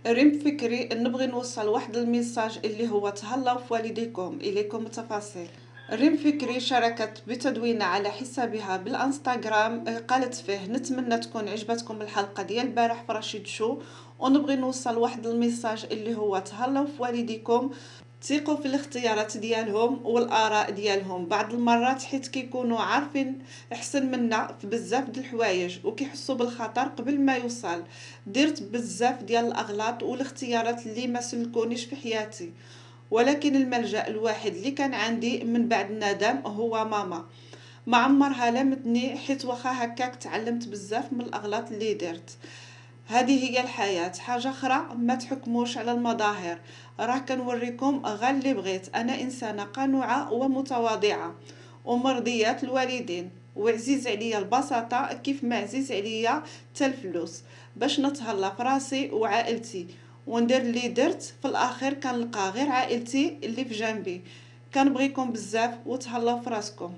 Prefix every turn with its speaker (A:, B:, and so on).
A: ريم فكري نبغي نوصل واحد الميساج اللي هو تهلاو في والديكم إليكم التفاصيل. ريم فكري شاركت بتدوين على حسابها بالانستغرام، قالت فيه: نتمنى تكون عجبتكم الحلقة ديال البارح في رشيد شو، ونبغي نوصل واحد الميساج اللي هو تهلاو في والديكم، ثقوا في الاختيارات ديالهم والاراء ديالهم. بعض المرات حيت كيكونوا عارفين احسن منا في بزاف د الحوايج وكيحسوا بالخطر قبل ما يوصل. درت بزاف ديال الاغلاط والاختيارات اللي ما سلكونيش في حياتي، ولكن الملجأ الواحد اللي كان عندي من بعد الندم هو ماما. ما عمرها لمتني، حيت واخا هكاك تعلمت بزاف من الاغلاط اللي درت. هذه هي الحياة. حاجة أخرى، ما تحكموش على المظاهر، راه كنوريكم غير اللي بغيت. أنا إنسانة قنوعة ومتواضعة ومرضية الوالدين، وعزيز عليا البساطة كيف ما عزيز عليا حتى الفلوس، باش نتهلا في راسي وعائلتي وندير اللي درت. في الأخير كنلقى غير عائلتي اللي في جنبي. كنبغيكم بزاف وتهلاو في راسكم.